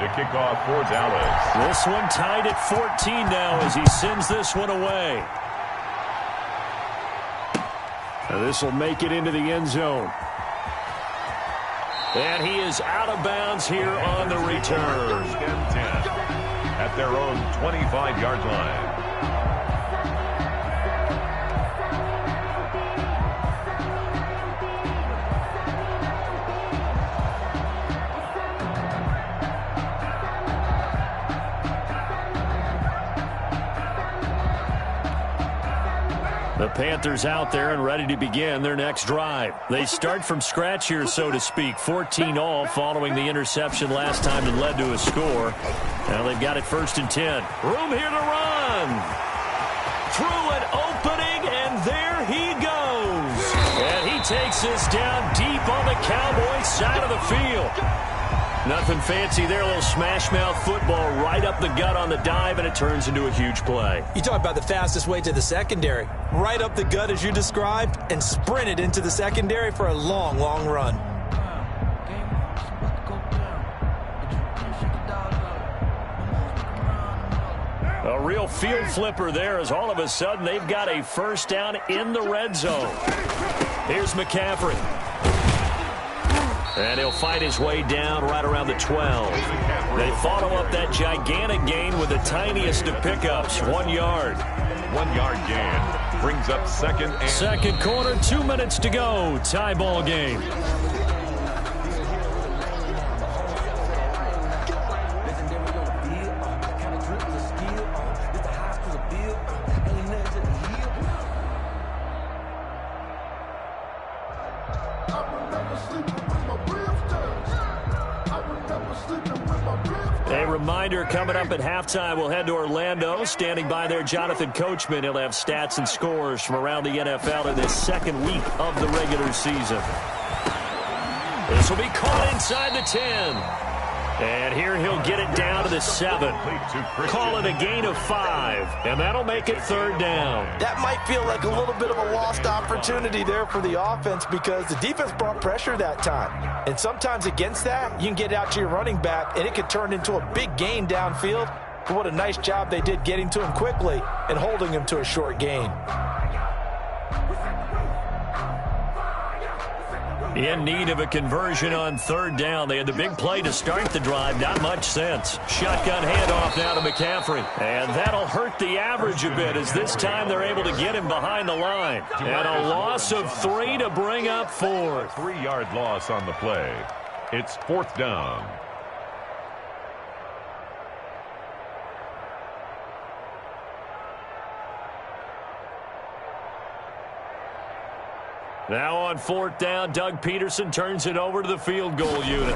kickoff for Dallas. This one tied at 14 now as he sends this one away. This will make it into the end zone. And he is out of bounds here on the return. First and 10 at their own 25-yard line. The Panthers out there and ready to begin their next drive. They start from scratch here, so to speak. 14-all following the interception last time that led to a score. Now they've got it 1st and 10. Room here to run. Through an opening, and there he goes. And he takes this down deep on the Cowboys side of the field. Nothing fancy there, a little smash-mouth football right up the gut on the dive, and it turns into a huge play. You talk about the fastest way to the secondary. Right up the gut as you described, and sprinted into the secondary for a long, long run. A real field flipper there as all of a sudden they've got a first down in the red zone. Here's McCaffrey. And he'll fight his way down right around the 12. They follow up that gigantic gain with the tiniest of pickups, 1 yard. 1 yard gain brings up second and... Second quarter, 2 minutes to go. Tie ball game. A reminder, coming up at halftime, we'll head to Orlando. Standing by there, Jonathan Coachman. He'll have stats and scores from around the NFL in this second week of the regular season. This will be caught inside the 10. And here he'll get it down to the 7. Call it a gain of 5. And that'll make it 3rd down. That might feel like a little bit of a lost opportunity there for the offense because the defense brought pressure that time. And sometimes against that, you can get out to your running back, and it could turn into a big gain downfield. But what a nice job they did getting to him quickly and holding him to a short gain. In need of a conversion on 3rd down. They had the big play to start the drive. Not much sense. Shotgun handoff now to McCaffrey. And that'll hurt the average a bit as this time they're able to get him behind the line. And a loss of 3 to bring up 4. 3-yard loss on the play. It's 4th down. Now on 4th down, Doug Peterson turns it over to the field goal unit.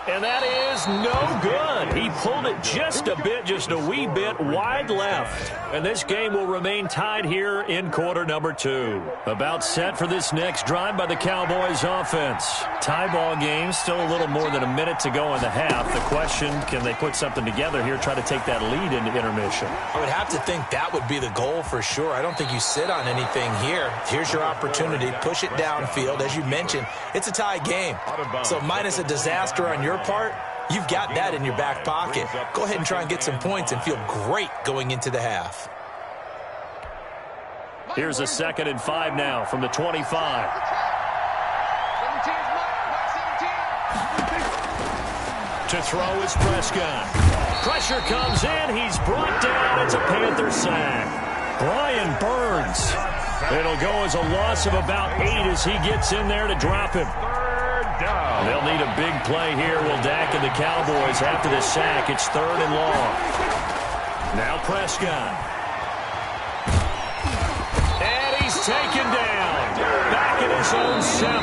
And that is no good. He pulled it just a bit, just a wee bit wide left. And this game will remain tied here in quarter number 2. About set for this next drive by the Cowboys offense. Tie ball game, still a little more than a minute to go in the half. The question, can they put something together here, try to take that lead into intermission? I would have to think that would be the goal for sure. I don't think you sit on anything here. Here's your opportunity. Push it downfield. As you mentioned, it's a tie game. So minus a disaster on your part, you've got that in your back pocket. Go ahead and try and get some points and feel great going into the half. Here's a 2nd and 5 now from the 25. To throw is Prescott. Pressure comes in. He's brought down. It's a Panther sack. Brian Burns. It'll go as a loss of about 8 as he gets in there to drop him. Down. They'll need a big play here. Will Dak and the Cowboys after the sack. It's 3rd and long. Now Prescott. And he's taken down. Back at his own 7.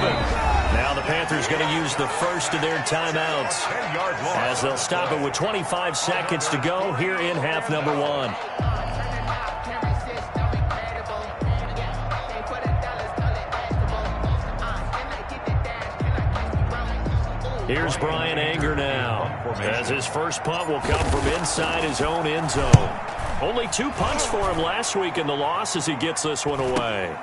Now the Panthers going to use the first of their timeouts as they'll stop it with 25 seconds to go here in half number 1. Here's Brian Anger now, as his first punt will come from inside his own end zone. Only 2 punts for him last week in the loss as he gets this one away.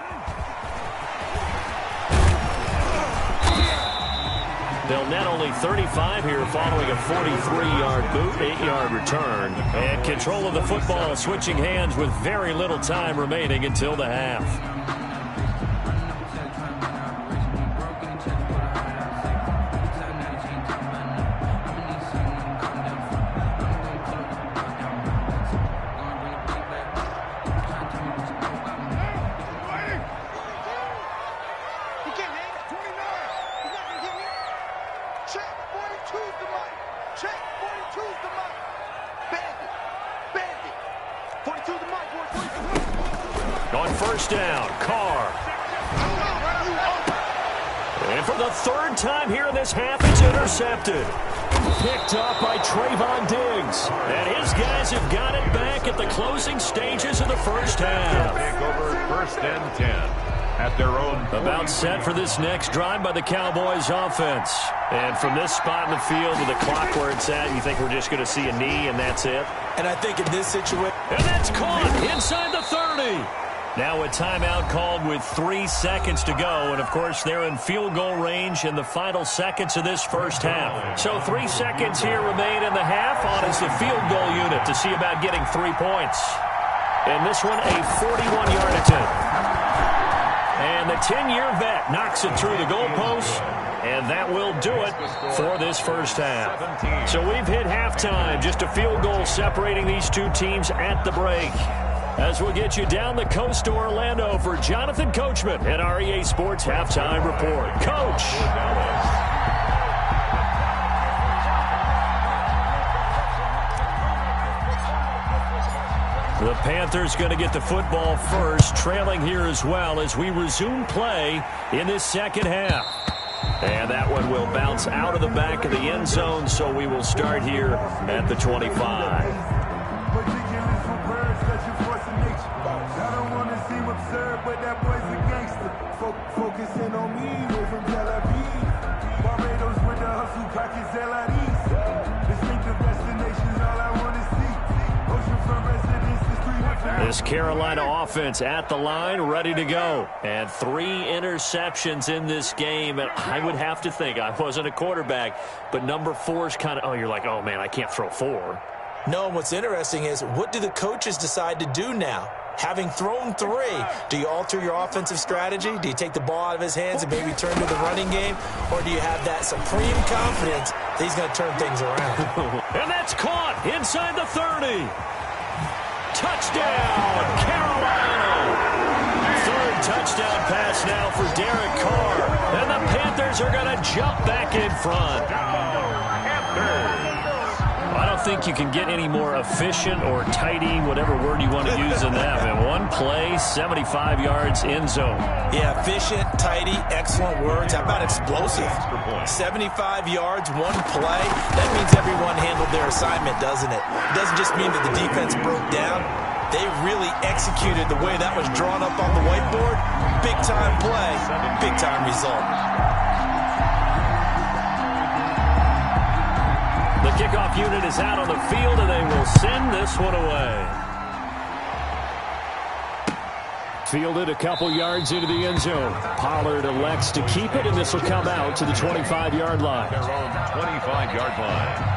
They'll net only 35 here following a 43-yard boot, 8-yard return. And control of the football switching hands with very little time remaining until the half. On first down, Carr. And for the third time here in this half, it's intercepted. Picked up by Trayvon Diggs. And his guys have got it back at the closing stages of the first half. Take over first and 10 at their own. About set for this next drive by the Cowboys offense. And from this spot in the field with the clock where it's at, you think we're just going to see a knee and that's it? And I think in this situation... And that's caught inside the 30. Now a timeout called with 3 seconds to go. And, of course, they're in field goal range in the final seconds of this first half. So 3 seconds here remain in the half. On is the field goal unit to see about getting 3 points. And this one, a 41-yard attempt. And the 10-year vet knocks it through the goalpost. And that will do it for this first half. So we've hit halftime. Just a field goal separating these two teams at the break. As we'll get you down the coast to Orlando for Jonathan Coachman at our EA Sports Halftime Report. Coach. The Panthers going to get the football first, trailing here as well as we resume play in this second half. And that one will bounce out of the back of the end zone, so we will start here at the 25. Focusing on me, way from Tel Aviv. Barbados with the hustle, pockets LIDs. Distinctive destinations, all I want to see. Oceanfront residences, 3 This Carolina offense at the line, ready to go. And 3 interceptions in this game. And I would have to think, I wasn't a quarterback, but number 4 is kind of, oh, you're like, oh, man, I can't throw 4. No, and what's interesting is, what do the coaches decide to do now? Having thrown 3, do you alter your offensive strategy? Do you take the ball out of his hands and maybe turn to the running game? Or do you have that supreme confidence that he's going to turn things around? And that's caught inside the 30. Touchdown, Carolina. 3rd touchdown pass now for Derek Carr. And the Panthers are going to jump back in front. I don't think you can get any more efficient or tidy, whatever word you want to use in that. And 1 play, 75 yards, end zone. Yeah, efficient, tidy, excellent words. How about explosive? 75 yards, 1 play. That means everyone handled their assignment, doesn't it? It doesn't just mean that the defense broke down. They really executed the way that was drawn up on the whiteboard. Big-time play, big-time result. The kickoff unit is out on the field, and they will send this one away. Fielded a couple yards into the end zone. Pollard elects to keep it, and this will come out to the 25-yard line. Their own 25-yard line.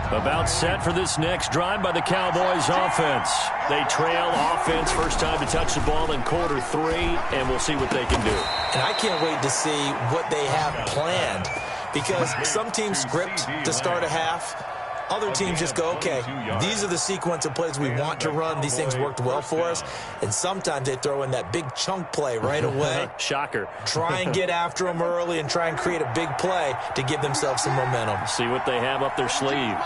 About set for this next drive by the Cowboys offense. They trail offense, first time to touch the ball in quarter 3, and we'll see what they can do. And I can't wait to see what they have planned, because some teams script to start a half. Other teams just go, okay, these are the sequence of plays we want to run. These things worked well for us. And sometimes they throw in that big chunk play right away. Shocker. Try and get after them early and try and create a big play to give themselves some momentum. See what they have up their sleeve.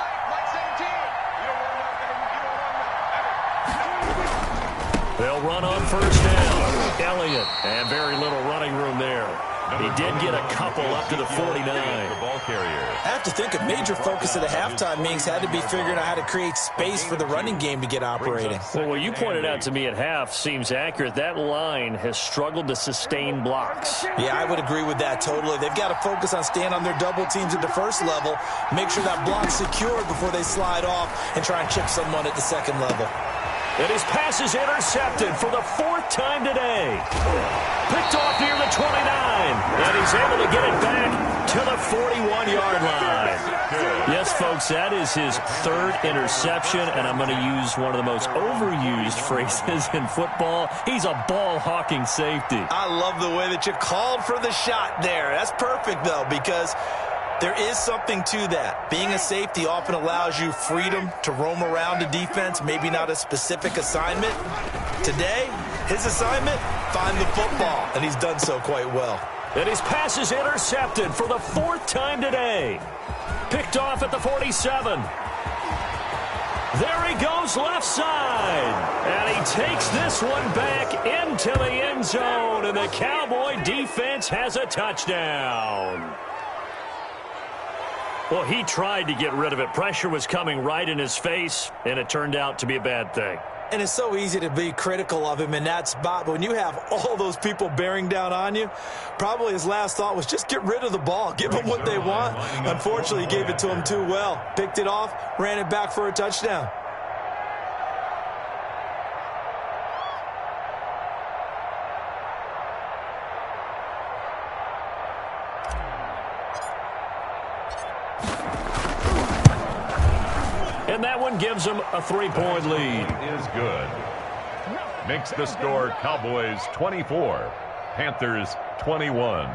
They'll run on first down. Elliott, and very little running room there. He did get a couple up to the 49. I have to think a major focus of the halftime meetings had to be figuring out how to create space for the running game to get operating. Well, what you pointed out to me at half seems accurate. That line has struggled to sustain blocks. Yeah, I would agree with that totally. They've got to focus on staying on their double teams at the first level, make sure that block's secured before they slide off and try and chip someone at the second level. And his pass is intercepted for the 4th time today. Picked off near the 29. And he's able to get it back to the 41-yard line. Yes, folks, that is his 3rd interception. And I'm going to use one of the most overused phrases in football. He's a ball-hawking safety. I love the way that you called for the shot there. That's perfect, though, because there is something to that. Being a safety often allows you freedom to roam around the defense, maybe not a specific assignment. Today, his assignment, find the football, and he's done so quite well. And his pass is intercepted for the 4th time today. Picked off at the 47. There he goes left side. And he takes this one back into the end zone, and the Cowboy defense has a touchdown. Well, he tried to get rid of it. Pressure was coming right in his face, and it turned out to be a bad thing. And it's so easy to be critical of him in that spot. But when you have all those people bearing down on you, probably his last thought was just get rid of the ball. Give them what they want. Unfortunately, he gave it to them too well. Picked it off, ran it back for a touchdown. And that one gives them a 3-point lead. Is good. Makes the score Cowboys 24, Panthers 21.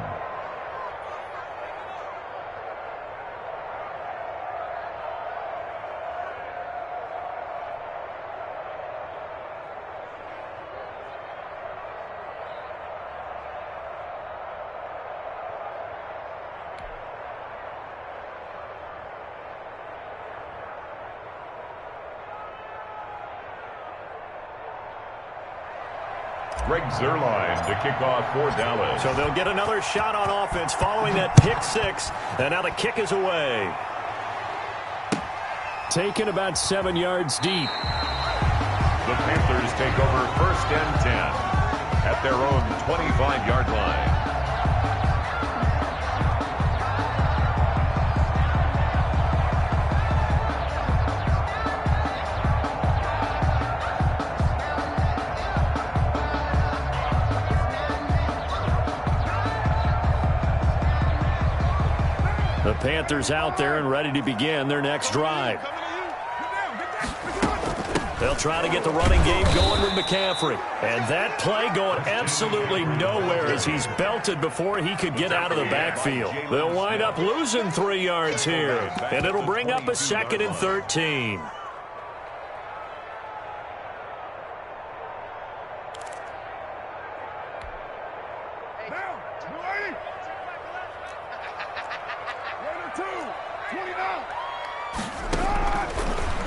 Greg Zuerlein to kick off for Dallas. So they'll get another shot on offense following that pick 6. And now the kick is away. Taken about 7 yards deep. The Panthers take over 1st and 10 at their own 25-yard line. The Panthers out there and ready to begin their next drive. They'll try to get the running game going with McCaffrey. And that play going absolutely nowhere as he's belted before he could get out of the backfield. They'll wind up losing 3 yards here. And it'll bring up a 2nd and 13.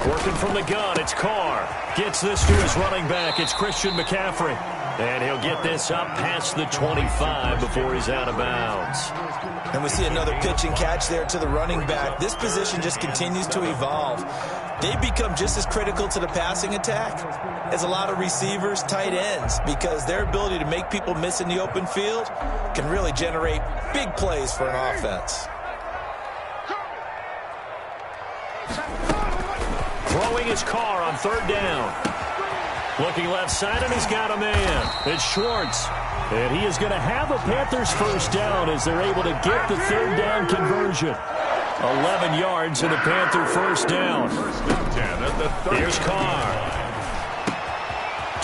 Working from the gun, it's Carr. Gets this to his running back. It's Christian McCaffrey. And he'll get this up past the 25 before he's out of bounds. And we see another pitch and catch there to the running back. This position just continues to evolve. They become just as critical to the passing attack as a lot of receivers, tight ends, because their ability to make people miss in the open field can really generate big plays for an offense. Throwing his Carr on 3rd down. Looking left side, and he's got a man. It's Schwartz. And he is going to have a Panthers 1st down as they're able to get the 3rd down conversion. 11 yards in the Panther 1st down. 1st and 10 at the 30. Here's Carr.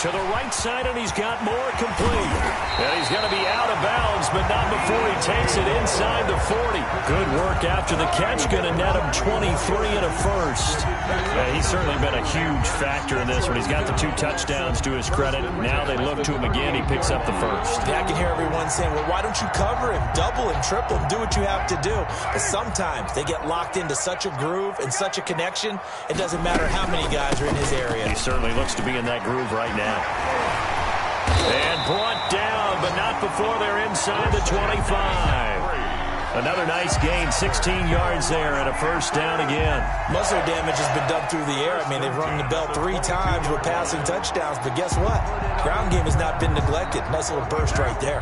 To the right side, and he's got more complete. And he's going to be out of bounds, but not before he takes it inside the 40. Good work after the catch. Going to net him 23 and a 1st. Yeah, he's certainly been a huge factor in this one. He's got the 2 touchdowns to his credit. Now they look to him again. He picks up the 1st. Yeah, I can hear everyone saying, well, why don't you cover him? Double him, triple him, do what you have to do. But sometimes they get locked into such a groove and such a connection, it doesn't matter how many guys are in his area. He certainly looks to be in that groove right now. And brought down, but not before they're inside the 25. Another nice gain, 16 yards there, and a 1st down again. Muscle damage has been done through the air. I mean, they've rung the bell 3 times with passing touchdowns, but guess what? Ground game has not been neglected. Nice little burst right there.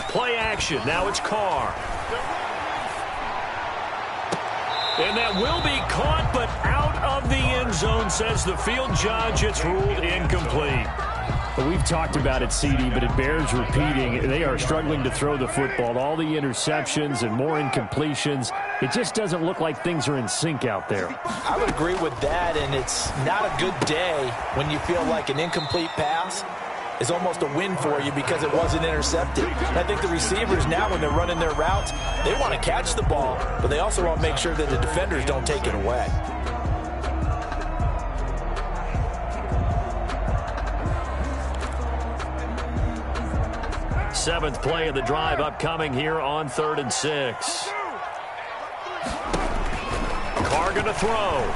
Play action. Now it's Carr. And that will be caught, but out of the end zone, says the field judge. It's ruled incomplete. Well, we've talked about it, CD, but it bears repeating. They are struggling to throw the football. All the interceptions and more incompletions. It just doesn't look like things are in sync out there. I would agree with that, and it's not a good day when you feel like an incomplete pass is almost a win for you because it wasn't intercepted. And I think the receivers now, when they're running their routes, they want to catch the ball, but they also want to make sure that the defenders don't take it away. Seventh play of the drive upcoming here on 3rd and 6. Carr going to throw.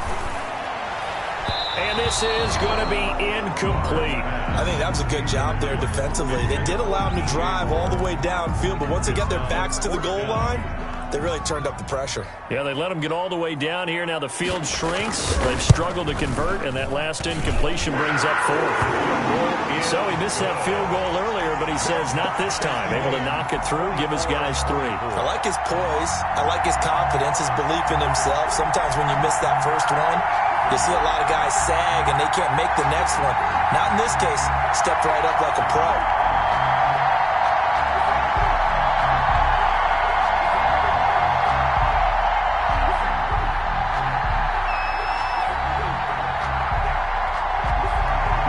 And this is going to be incomplete. I think that was a good job there defensively. They did allow them to drive all the way downfield, but once they got their backs to the goal line, they really turned up the pressure. Yeah, they let them get all the way down here. Now the field shrinks. They've struggled to convert, and that last incompletion brings up 4th. So he missed that field goal earlier, but he says not this time. Able to knock it through, give his guys 3. I like his poise. I like his confidence, his belief in himself. Sometimes when you miss that first one, you see a lot of guys sag, and they can't make the next one. Not in this case. Stepped right up like a pro.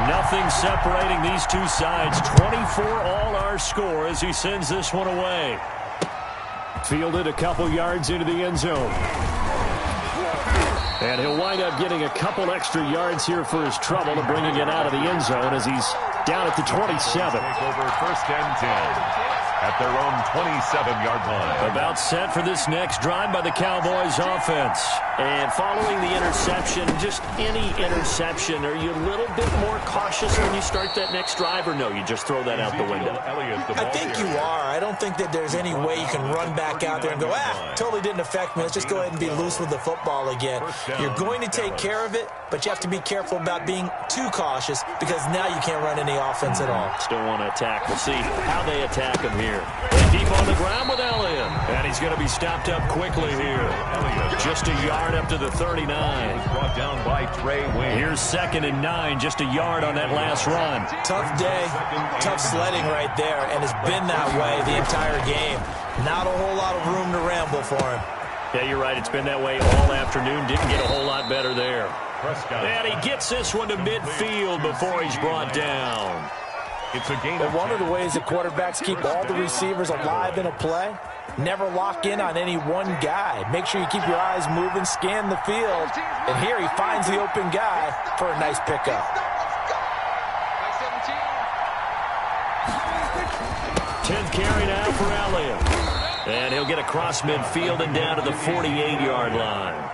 Nothing separating these two sides. 24 all our score as he sends this one away. Fielded a couple yards into the end zone. And he'll wind up getting a couple extra yards here for his trouble to bringing it out of the end zone as he's down at the 27. Take over 1st and 10 at their own 27-yard line. About set for this next drive by the Cowboys offense. And following the interception, just any interception, are you a little bit more cautious when you start that next drive, or no, you just throw that out the window? I think you are. I don't think that there's any way you can run back out there and go, totally didn't affect me. Let's just go ahead and be loose with the football again. You're going to take care of it, but you have to be careful about being too cautious because now you can't run any offense at all. Still want to attack. We'll see how they attack him here. They keep on the ground with Elliott, and he's going to be stopped up quickly here. Just a yard up to the 39. Brought down by Trey Wayne. Here's 2nd and 9, just a yard on that last run. Tough day, tough sledding right there, and it's been that way the entire game. Not a whole lot of room to ramble for him. Yeah, you're right. It's been that way all afternoon. Didn't get a whole lot better there. Prescott. And he gets this one to midfield before he's brought down. It's a gain. And one of the ways that quarterbacks keep all the receivers alive in a play, never lock in on any one guy. Make sure you keep your eyes moving, scan the field. And here he finds the open guy for a nice pickup. 10th carry now for Elliott. And he'll get across midfield and down to the 48-yard line.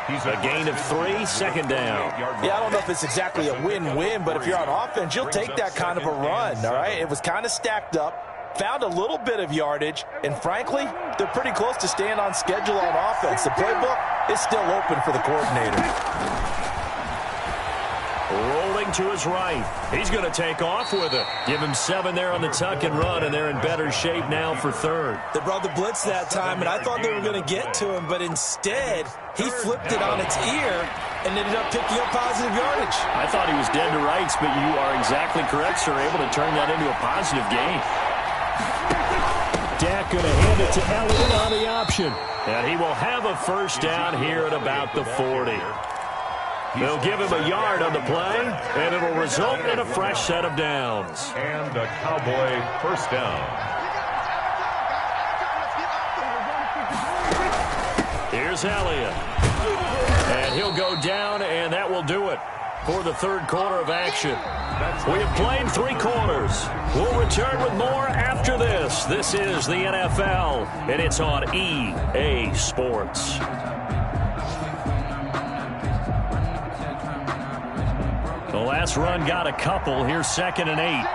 A gain of 3, 2nd down. Yeah, I don't know if it's exactly a win-win, but if you're on offense, you'll take that kind of a run, all right? It was kind of stacked up, found a little bit of yardage, and frankly, they're pretty close to staying on schedule on offense. The playbook is still open for the coordinator. Rolling to his right. He's going to take off with it. Give him 7 there on the tuck and run, and they're in better shape now for 3rd. They brought the blitz that time, and I thought they were going to get to him, but instead, he flipped it on its ear and ended up picking up positive yardage. I thought he was dead to rights, but you are exactly correct, sir. Able to turn that into a positive gain. Dak going to hand it to Elliott on the option. And he will have a 1st down here at about the 40. They'll give him a yard on the play, and it'll result in a fresh set of downs. And a Cowboy 1st down. Here's Elliott. And he'll go down, and that will do it for the 3rd quarter of action. We have played 3 quarters. We'll return with more after this. This is the NFL, and it's on EA Sports. The last run got a couple. Here's 2nd and 8.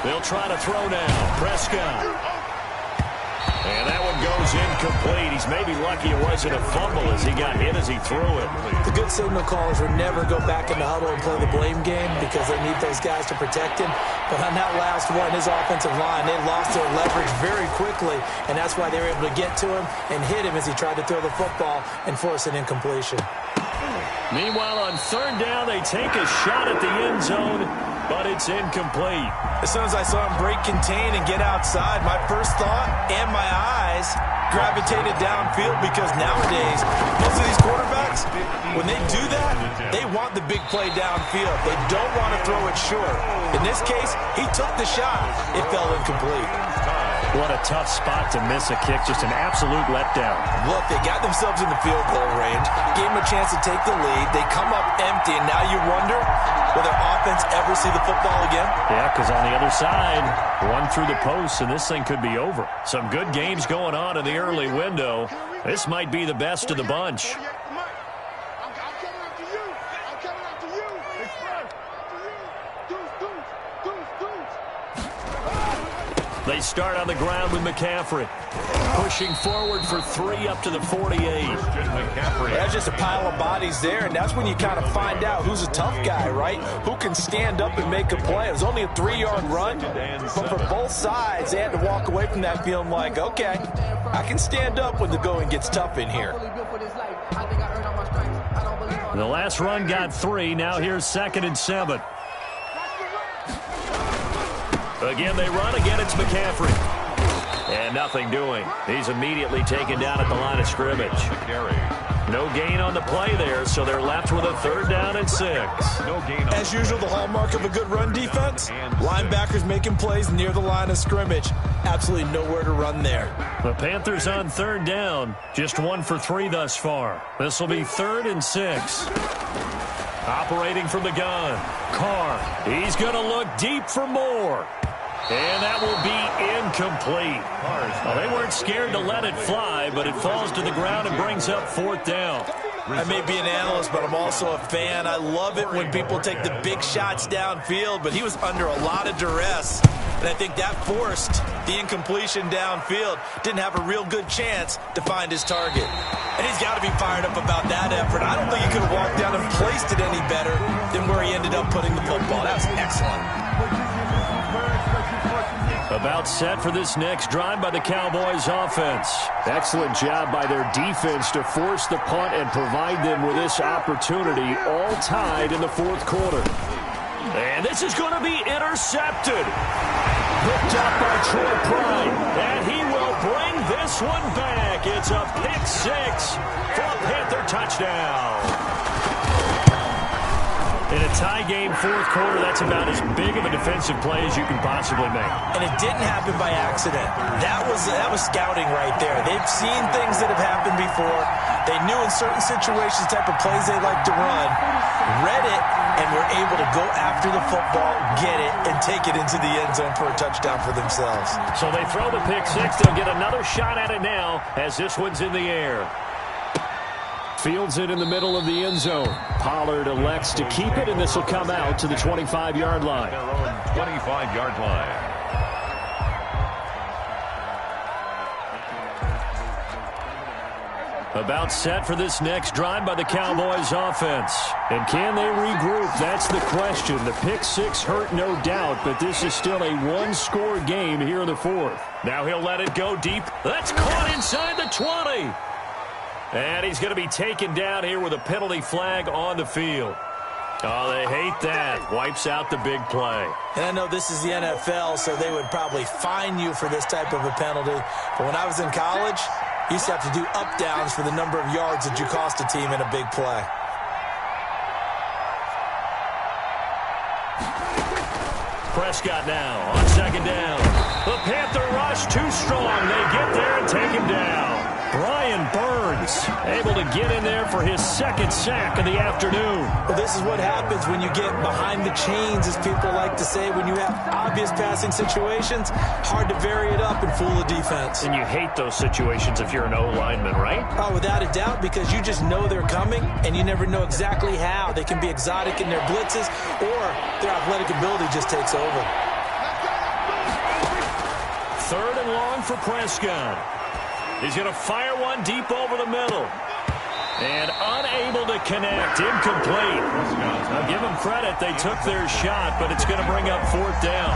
They'll try to throw now. Prescott. And that one goes is incomplete. He's maybe lucky it wasn't a fumble as he got hit as he threw it. The good signal callers would never go back in the huddle and play the blame game because they need those guys to protect him. But on that last one, his offensive line, they lost their leverage very quickly, and that's why they were able to get to him and hit him as he tried to throw the football and force an incompletion. Meanwhile, on third down, they take a shot at the end zone, but it's incomplete. As soon as I saw him break contain and get outside, my first thought and my eyes gravitated downfield because nowadays, most of these quarterbacks, when they do that, they want the big play downfield. They don't want to throw it short. In this case, he took the shot. It fell incomplete. What a tough spot to miss a kick. Just an absolute letdown. Look, they got themselves in the field goal range, gave them a chance to take the lead. They come up empty, and now you wonder, will their offense ever see the football again? Yeah, because on the other side, one through the post, and this thing could be over. Some good games going on in the early window. This might be the best of the bunch. They start on the ground with McCaffrey. Pushing forward for 3 up to the 48. That's just a pile of bodies there, and that's when you kind of find out who's a tough guy, right? Who can stand up and make a play. It was only a 3-yard run, but for both sides, they had to walk away from that feeling like, okay, I can stand up when the going gets tough in here. The last run got 3. Now here's 2nd and 7. Again, they run. Again, it's McCaffrey. And nothing doing. He's immediately taken down at the line of scrimmage. No gain on the play there, so they're left with a 3rd down and 6. As usual, the hallmark of a good run defense, linebackers making plays near the line of scrimmage. Absolutely nowhere to run there. The Panthers on 3rd down. Just 1 for 3 thus far. This will be 3rd and 6. Operating from the gun. Carr. He's going to look deep for more. And that will be incomplete. Well, they weren't scared to let it fly, but it falls to the ground and brings up 4th down. I may be an analyst, but I'm also a fan. I love it when people take the big shots downfield, but he was under a lot of duress. And I think that forced the incompletion downfield. Didn't have a real good chance to find his target. And he's got to be fired up about that effort. I don't think he could have walked down and placed it any better than where he ended up putting the football. That was excellent. About set for this next drive by the Cowboys offense. Excellent job by their defense to force the punt and provide them with this opportunity, all tied in the 4th quarter. And this is going to be intercepted. Picked up by Troy Pride. And he will bring this one back. It's a pick 6 for a Panther touchdown. In a tie game 4th quarter, that's about as big of a defensive play as you can possibly make. And it didn't happen by accident. That was scouting right there. They've seen things that have happened before. They knew in certain situations the type of plays they like to run, read it, and were able to go after the football, get it, and take it into the end zone for a touchdown for themselves. So they throw the pick 6. They'll get another shot at it now as this one's in the air. Fields it in the middle of the end zone. Pollard elects to keep it, and this will come out to the 25-yard line. Their own 25-yard line. About set for this next drive by the Cowboys offense. And can they regroup? That's the question. The pick 6 hurt, no doubt, but this is still a one-score game here in the 4th. Now he'll let it go deep. That's caught inside the 20. And he's going to be taken down here with a penalty flag on the field. Oh, they hate that. Wipes out the big play. And I know this is the NFL, so they would probably fine you for this type of a penalty. But when I was in college, you used to have to do up-downs for the number of yards that you cost a team in a big play. Prescott now on 2nd down. The Panther rush too strong. They get there and take him down. Brian Burns able to get in there for his 2nd sack of the afternoon. Well, this is what happens when you get behind the chains, as people like to say. When you have obvious passing situations, hard to vary it up and fool the defense. And you hate those situations if you're an O-lineman, right? Oh, without a doubt, because you just know they're coming, and you never know exactly how. They can be exotic in their blitzes, or their athletic ability just takes over. 3rd and long for Prescott. He's going to fire one deep over the middle. And unable to connect. Incomplete. Now give them credit. They took their shot, but it's going to bring up 4th down.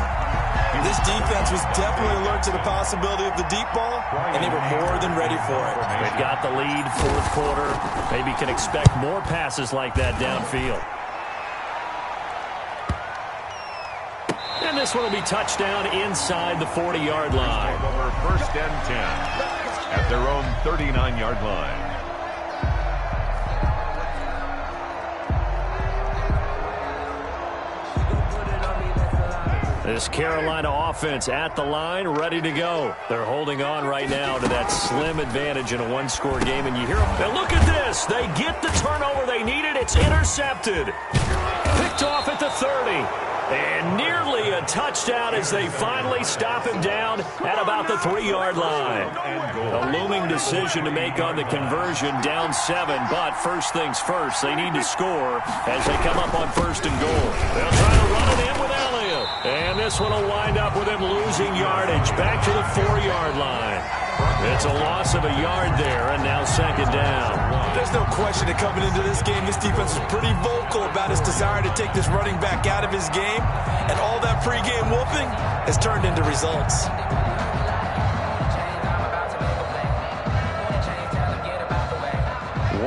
This defense was definitely alert to the possibility of the deep ball, and they were more than ready for it. They've got the lead, 4th quarter. Maybe can expect more passes like that downfield. And this one will be touchdown inside the 40-yard line. Over 1st and 10 at their own 39-yard line. This Carolina offense at the line, ready to go. They're holding on right now to that slim advantage in a one-score game. And you hear them. Now look at this. They get the turnover they needed. It's intercepted. Picked off at the 30. And nearly a touchdown as they finally stop him down at about the 3-yard line. A looming decision to make on the conversion, down 7. But first things first, they need to score as they come up on 1st and goal. They'll try to run it in with Elliott. And this one will wind up with him losing yardage back to the 4-yard line. It's a loss of a yard there, and now 2nd down. There's no question that coming into this game, this defense was pretty vocal about its desire to take this running back out of his game, and all that pregame whooping has turned into results.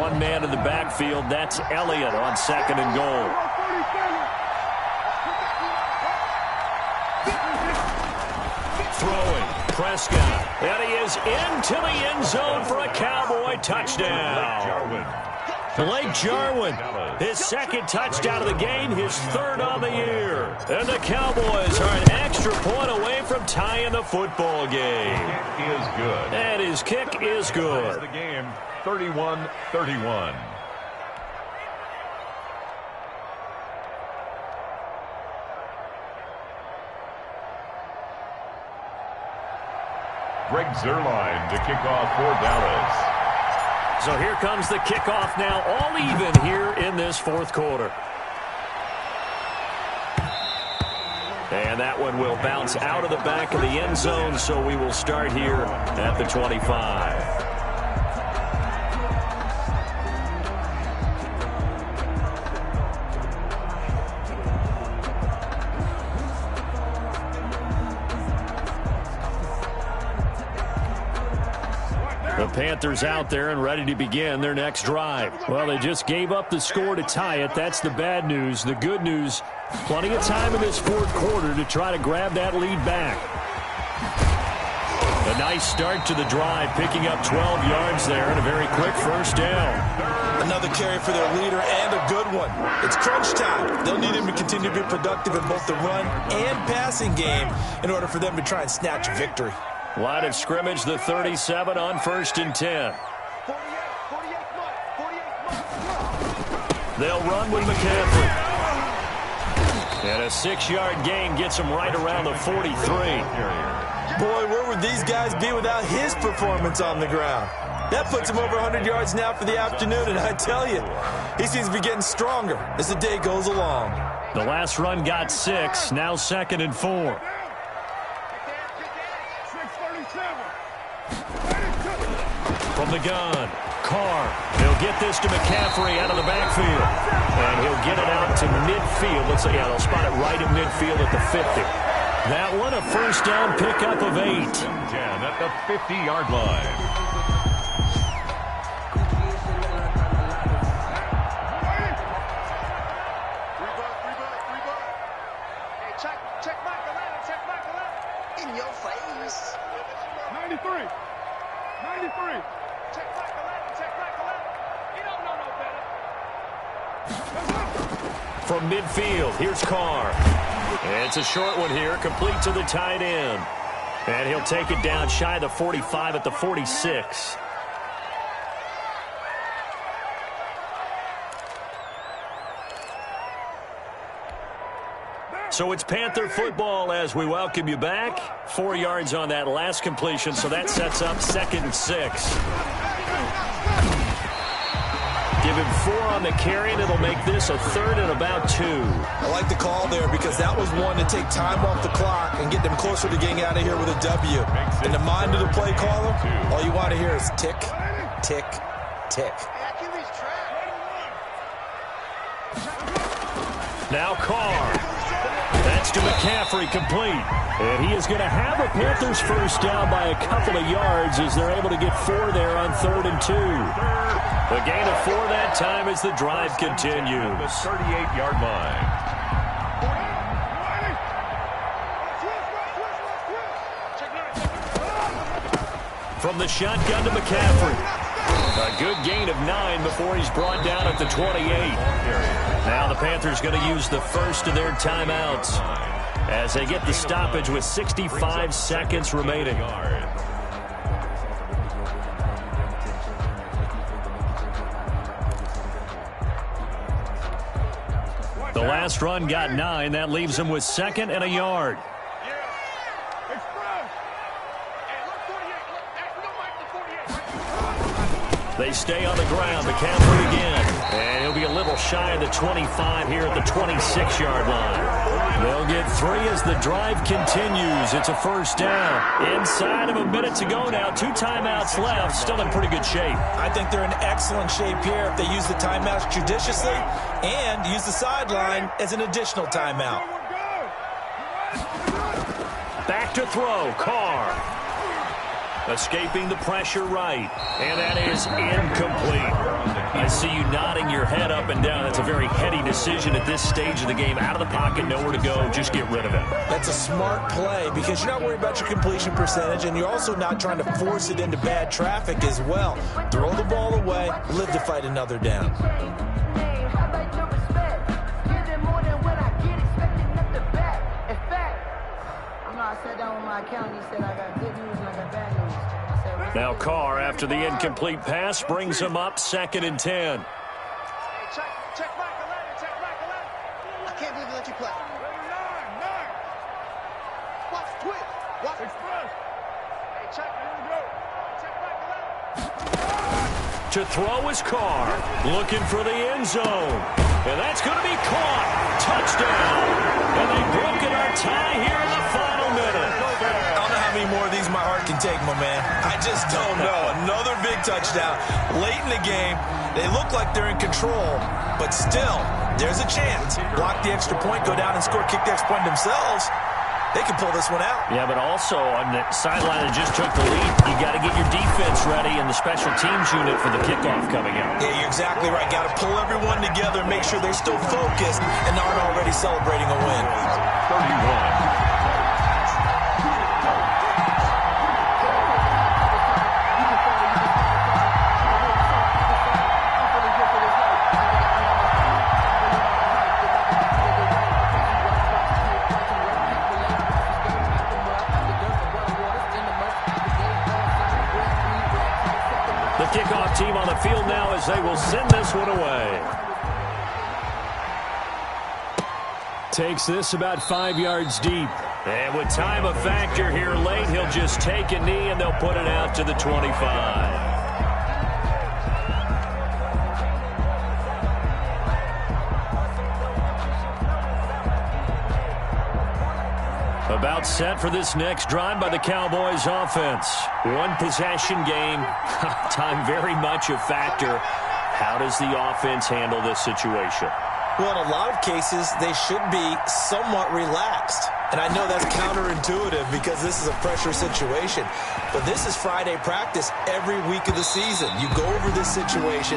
One man in the backfield, that's Elliott on 2nd and goal. Throwing, Prescott, and he is into the end zone for a Cowboy touchdown. Blake Jarwin, his 2nd touchdown of the game, his 3rd on the year. And the Cowboys are an extra point away from tying the football game. Kick is good. And his kick is good. The game, 31-31. Greg Zuerlein to kick off for Dallas. So here comes the kickoff now, all even here in this 4th quarter. And that one will bounce out of the back of the end zone, so we will start here at the 25. The Panthers out there and ready to begin their next drive. Well, they just gave up the score to tie it. That's the bad news. The good news, plenty of time in this 4th quarter to try to grab that lead back. A nice start to the drive, picking up 12 yards there and a very quick 1st down. Another carry for their leader and a good one. It's crunch time. They'll need him to continue to be productive in both the run and passing game in order for them to try and snatch a victory. Line of scrimmage, the 37 on 1st and 10. They'll run with McCaffrey. And a 6-yard gain gets them right around the 43. Boy, where would these guys be without his performance on the ground? That puts him over 100 yards now for the afternoon, and I tell you, he seems to be getting stronger as the day goes along. The last run got 6, now 2nd and 4. From the gun, Carr. He'll get this to McCaffrey out of the backfield. And he'll get it out to midfield. Let's say, yeah, they'll spot it right at midfield at the 50. That one, a 1st down pickup of 8. 10 at the 50-yard line. In your face. 93. 93. From midfield, here's Carr. And it's a short one here, complete to the tight end. And he'll take it down shy of the 45 at the 46. So it's Panther football as we welcome you back. 4 yards on that last completion, so that sets up 2nd and 6. Give him 4 on the carry, and it'll make this a 3rd and about 2. I like the call there because that was one to take time off the clock and get them closer to getting out of here with a W. In the mind of the play caller, all you want to hear is tick, tick, tick. Now Carr. That's to McCaffrey, complete. And he is going to have the Panthers first down by a couple of yards as they're able to get 4 there on 3rd and 2. The gain of 4 that time as the drive continues. The 38-yard line. From the shotgun to McCaffrey. A good gain of 9 before he's brought down at the 28. Now the Panthers going to use the first of their timeouts as they get the stoppage with 65 seconds remaining. The last run got 9. That leaves him with 2nd and a yard. They stay on the ground. McCaffrey again. And he'll be a little shy of the 25 here at the 26-yard line. They'll get 3 as the drive continues. It's a first down. Inside of a minute to go now. 2 timeouts left. Still in pretty good shape. I think they're in excellent shape here if they use the timeouts judiciously and use the sideline as an additional timeout. Back to throw. Carr. Escaping the pressure right. And that is incomplete. I see you nodding your head up and down. That's a very heady decision at this stage of the game. Out of the pocket, nowhere to go. Just get rid of it. That's a smart play because you're not worried about your completion percentage, and you're also not trying to force it into bad traffic as well. Throw the ball away, live to fight another down. Now Carr, after the incomplete pass, brings him up 2nd and 10. I can't believe you let you play. Watch twitch. Watch express. Hey, check. To throw is Carr. Looking for the end zone. And that's going to be caught. Touchdown. And they've broken our tie here in the final minute. I don't know how many more of these my heart can take, my man. I just don't know. Another big touchdown. Late in the game, they look like they're in control, but still, there's a chance. Block the extra point, go down and score, kick the extra point themselves. They can pull this one out. Yeah, but also on the sideline that just took the lead, you got to get your defense ready and the special teams unit for the kickoff coming out. Yeah, you're exactly right. Got to pull everyone together, make sure they're still focused and aren't already celebrating a win. 31. Kickoff team on the field now as they will send this one away. Takes this about 5 yards deep. And with time a factor here late, he'll just take a knee and they'll put it out to the 25. About set for this next drive by the Cowboys offense. 1 possession game. Time very much a factor. How does the offense handle this situation? Well, in a lot of cases, they should be somewhat relaxed. And I know that's counterintuitive because this is a pressure situation. But this is Friday practice every week of the season. You go over this situation,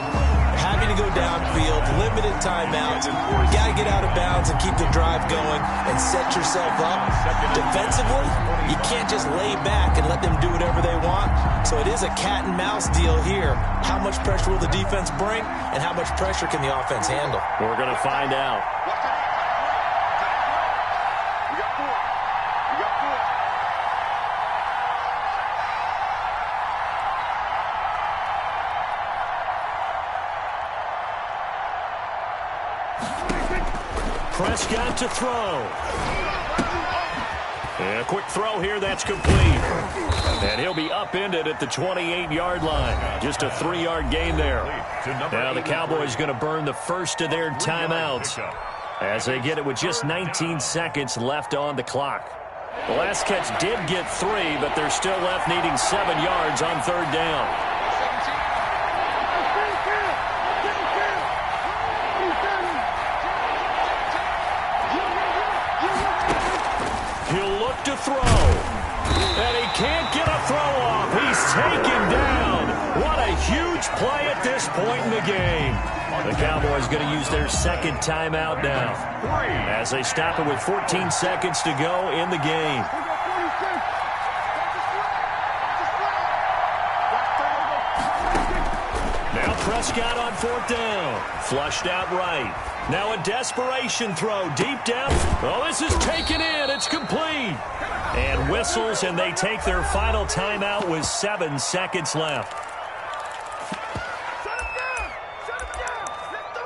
having to go downfield, limited timeouts. You got to get out of bounds and keep the drive going and set yourself up. Defensively, you can't just lay back and let them do whatever they want. So it is a cat and mouse deal here. How much pressure will the defense bring and how much pressure can the offense handle? We're going to find out. Prescott to throw. And a quick throw here, that's complete. And he'll be upended at the 28-yard line. Just a 3-yard gain there. Now the Cowboys going to burn the first of their timeouts as they get it with just 19 seconds left on the clock. The last catch did get 3, but they're still left needing 7 yards on 3rd down. To throw, and he can't get a throw off. He's taken down. What a huge play at this point in the game. The Cowboys going to use their second timeout now as they stop it with 14 seconds to go in the game. Now Prescott on 4th down. Flushed out right. Now a desperation throw deep down. Oh, this is taken in. It's complete. And whistles, and they take their final timeout with 7 seconds left. Shut him down! Shut him down! Let's do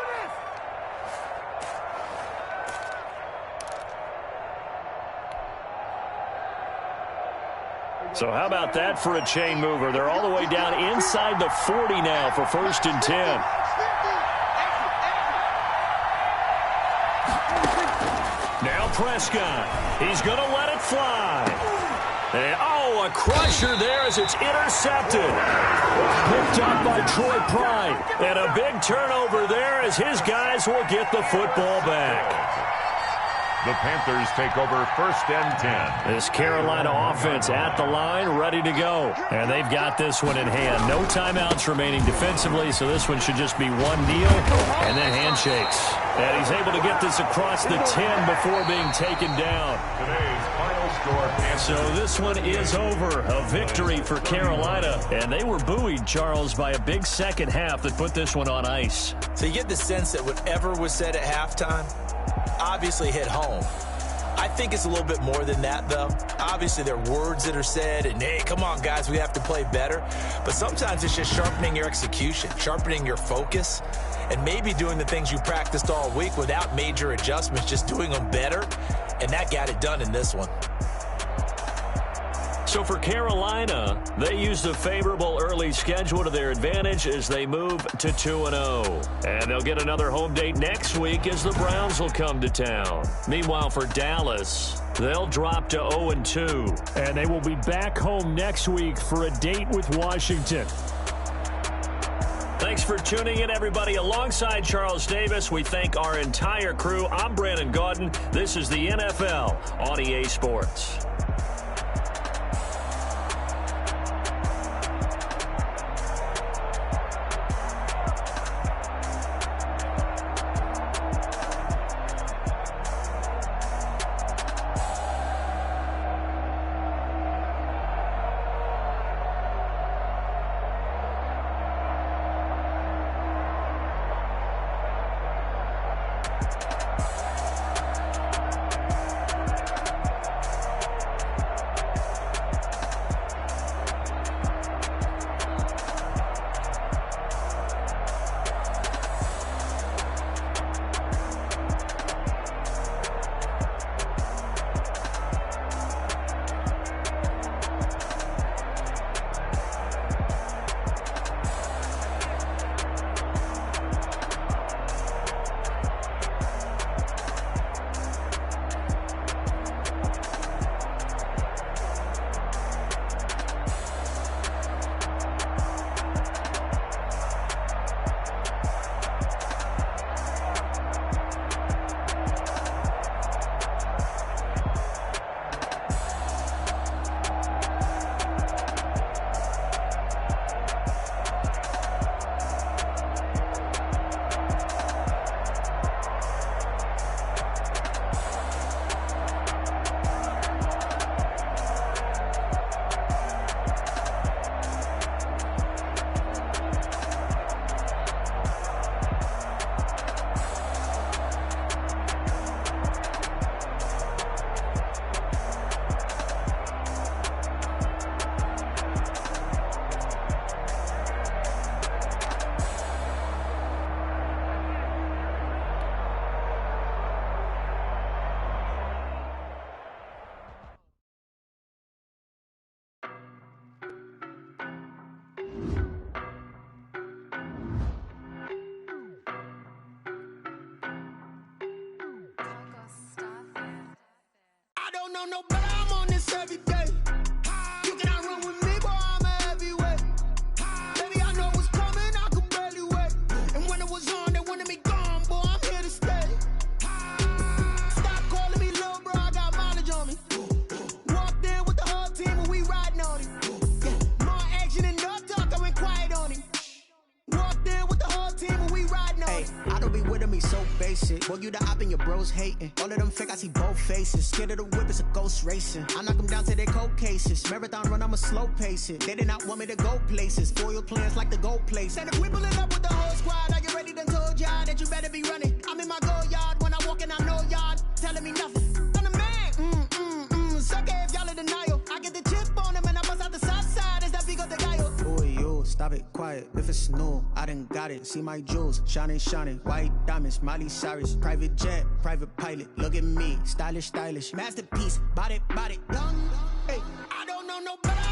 this! So how about that for a chain mover? They're all the way down inside the 40 now for 1st and 10. Now Prescott. He's going to let it fly. And, oh, a crusher there as it's intercepted. Picked up by Troy Pride. And a big turnover there as his guys will get the football back. The Panthers take over 1st and 10. This Carolina offense at the line, ready to go. And they've got this one in hand. No timeouts remaining defensively, so this one should just be one kneel and then handshakes. And he's able to get this across the 10 before being taken down. Today's final score, Panthers. So this one is over. A victory for Carolina. And they were buoyed, Charles, by a big second half that put this one on ice. So you get the sense that whatever was said at halftime obviously hit home. I think it's a little bit more than that, though. Obviously, there are words that are said, and, hey, come on, guys, we have to play better. But sometimes it's just sharpening your execution, sharpening your focus, and maybe doing the things you practiced all week without major adjustments, just doing them better, and that got it done in this one. So for Carolina, they used a favorable early schedule to their advantage as they move to 2-0. And they'll get another home date next week as the Browns will come to town. Meanwhile, for Dallas, they'll drop to 0-2. And they will be back home next week for a date with Washington. Thanks for tuning in, everybody. Alongside Charles Davis, we thank our entire crew. I'm Brandon Gaudin. This is the NFL on EA Sports. me so basic. Boy, you the op and your bros hating. All of them fake, I see both faces. Scared of the whip, it's a ghost racing. I knock them down to their cold cases. Marathon run, I'ma slow pace it. They did not want me to go places. Foil plans like the gold place. And if we pulling up with the whole squad, are you ready? Done told y'all that you better be running. I'm in my go yard. When I walk in, I know y'all telling me nothing. I'm the man. Suck it if y'all in denial. I get the chip on them and I bust out the south side. Is that Vigo the guy? Boy, yo, stop it, quiet. If it's new, I done got it. See my jewels, shining, shining. White diamonds, Miley Cyrus. Private jet, private pilot. Look at me, stylish, stylish. Masterpiece, body, young. Hey, I don't know nobody.